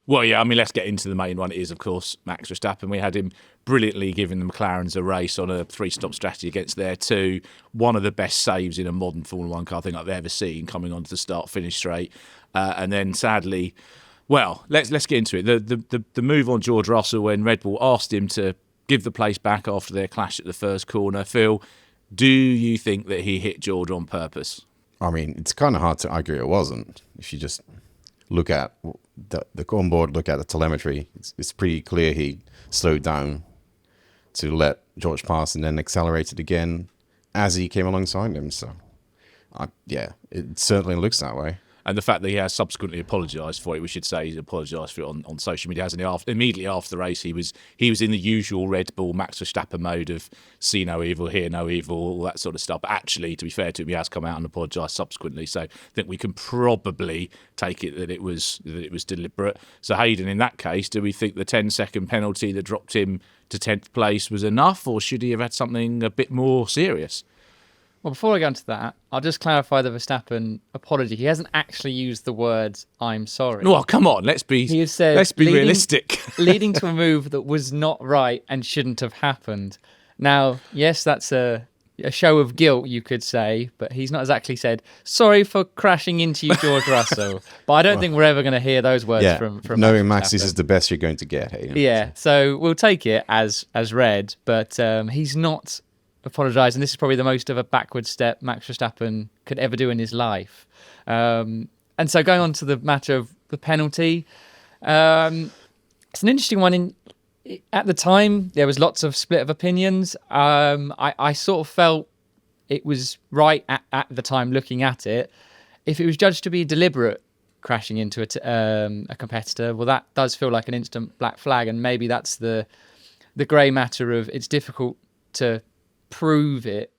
Well, yeah, I mean, let's get into the main one. It is, of course, Max Verstappen. We had him brilliantly giving the McLarens a race on a three-stop strategy against their two. One of the best saves in a modern Formula One car I think I've ever seen, coming onto the start-finish straight. And then, sadly, well, let's get into it. The move on George Russell when Red Bull asked him to give the place back after their clash at the first corner. Phil, do you think that he hit George on purpose? I mean, it's kind of hard to argue it wasn't. If you just look at the onboard, look at the telemetry, it's pretty clear he slowed down to let George pass and then accelerated again as he came alongside him. So, yeah, it certainly looks that way. And the fact that he has subsequently apologised for it, we should say he's apologised for it on social media. Hasn't he? Immediately after the race, he was in the usual Red Bull Max Verstappen mode of see no evil, hear no evil, all that sort of stuff. But actually, to be fair to him, he has come out and apologised subsequently. So I think we can probably take it that it was deliberate. So Haydn, in that case, do we think the 10-second penalty that dropped him to 10th place was enough, or should he have had something a bit more serious? Well, before I go into that, I'll just clarify the Verstappen apology. He hasn't actually used the words "I'm sorry." Well, come on, let's be realistic. Leading to a move that was not right and shouldn't have happened. Now, yes, that's a show of guilt, you could say, but he's not exactly said, "Sorry for crashing into you, George Russell." But I don't think we're ever going to hear those words from knowing Max, this is the best you're going to get. Hayden. Yeah, so we'll take it as read, but he's not apologise, and this is probably the most of a backward step Max Verstappen could ever do in his life. And so going on to the matter of the penalty, it's an interesting one. At the time, there was lots of split of opinions. I sort of felt it was right at the time looking at it. If it was judged to be deliberate crashing into a competitor, well, that does feel like an instant black flag, and maybe that's the grey matter of it's difficult to prove it